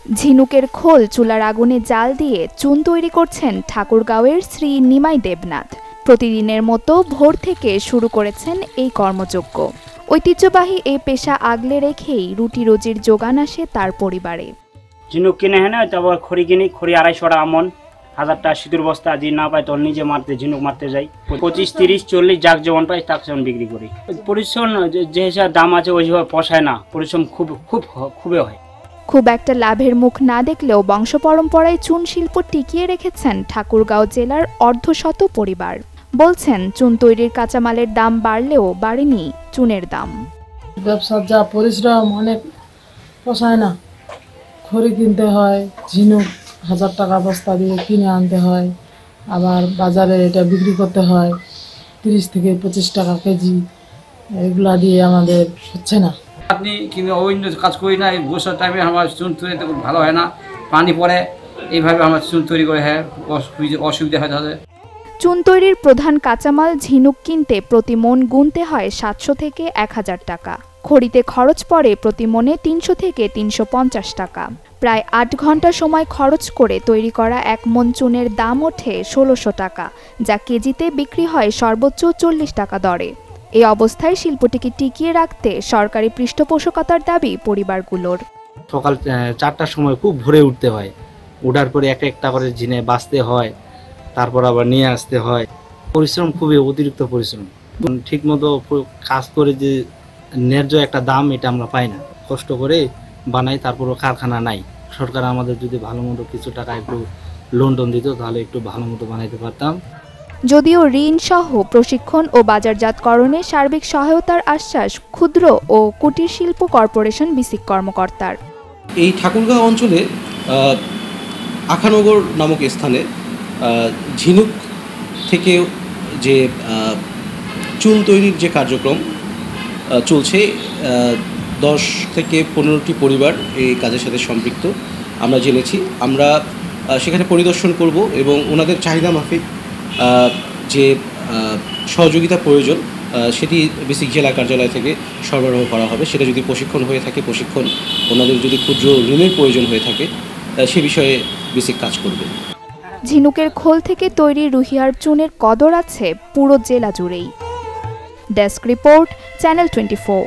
ঝিনুকের খোল চুলার আগুনে জাল দিয়ে চুন তৈরি করছেন ঠাকুরগাঁওয়ের শ্রী নিমাই দেবনাথ। প্রতিদিনের মতো ভোর থেকে শুরু করেছেন এই কর্মযজ্ঞ। ঐতিহ্যবাহী এই পেশা আগলে রেখেই রুটি রোজির যোগান আসে তার পরিবারে। ঝিনুক কিনে হয় না, তারপর খড়ি কিনি, খড়ি 250 টাকা মন, 1000 টাকা সিঁদুর বস্তা। যদি না পাই তখন নিজে মারতে ঝিনুক মারতে যাই। 25, 30, 40 যাক যেমন পাই তাকে যেমন বিক্রি করি। পরিশ্রম যে হিসাবে দাম আছে ওইভাবে পোষায় না, পরিশ্রম খুবই হয়। খুব একটা লাভের মুখ না দেখলেও বংশ পরম্পরায় চুন শিল্প টিকিয়ে রেখেছেন ঠাকুরগাঁও জেলার অর্ধশত পরিবার। বলছেন চুন তৈরির কাঁচামালের দাম বাড়লেও বাড়েনি চুনের দাম। ব্যবসার যা পরিশ্রম অনেক পোষায় না। খড়ি কিনতে হয়, ঝিনুক 1000 টাকা বস্তা দিয়ে কিনে আনতে হয়, আবার বাজারে এটা বিক্রি করতে হয় 30 থেকে 25 টাকা কেজি। এগুলা দিয়ে আমাদের হচ্ছে না। আপনি কিন্তু অন্য কাজ করি না, এই বর্ষার টাইমে আমার চুন তৈরিতে খুব ভালো হয় না, পানি পড়ে, এইভাবে আমার চুন তৈরি করে অসুবিধা হয় তাদের। চুন তৈরির প্রধান কাঁচামাল ঝিনুক কিনতে প্রতি মন গুনতে হয় 700 থেকে 1000 টাকা। খড়িতে খরচ পড়ে প্রতি মনে 300 থেকে 350 টাকা। প্রায় 8 ঘন্টা সময় খরচ করে তৈরি করা 1 মন চুনের দাম ওঠে 1600 টাকা, যা কেজিতে বিক্রি হয় সর্বোচ্চ 40 টাকা দরে। এই অবস্থায় শিল্পটিকে টিকিয়ে রাখতে সরকারি পৃষ্ঠপোষকতার দাবি পরিবারগুলোর। সকাল 4টার সময় খুব ভোরে উঠতে হয়, ওঠার পরে একটা করে ঝিনে বাঁচতে হয়, তারপর আবার নিয়ে আসতে হয়। পরিশ্রম খুবই অতিরিক্ত পরিশ্রম। ঠিকমতো কাজ করে যে ন্যায্য একটা দাম এটা আমরা পাই না। কষ্ট করে বানাই, তারপরও কারখানা নাই। সরকার আমাদের যদি ভালো মতো কিছু টাকা একটু লোন টোন দিত তাহলে একটু ভালো মতো বানাইতে পারতাম। যদিও ঋণ সহ প্রশিক্ষণ ও বাজারজাতকরণে সার্বিক সহায়তার আশ্বাস ক্ষুদ্র ও কুটির শিল্প কর্পোরেশন বিসিক কর্মকর্তার। এই ঠাকুরগাঁও অঞ্চলে আখানগর নামক স্থানে ঝিনুক থেকে যে চুন তৈরির যে কার্যক্রম চলছে, 10 থেকে 15টি পরিবার এই কাজের সাথে সম্পৃক্ত আমরা জেনেছি। আমরা সেখানে পরিদর্শন করব এবং ওনাদের চাহিদা মাফিক যে সহযোগিতা প্রয়োজন সেটি বিসিক জেলা কার্যালয় থেকে সরবরাহ করা হবে। সেটা যদি প্রশিক্ষণ হয়ে থাকে প্রশিক্ষণ, ওনাদের যদি ক্ষুদ্র ঋণের প্রয়োজন হয়ে থাকে সে বিষয়ে বিসিক কাজ করবে। ঝিনুকের খোল থেকে তৈরি রুহিয়ার চুনের কদর আছে পুরো জেলা জুড়েই। Desk report, channel 24।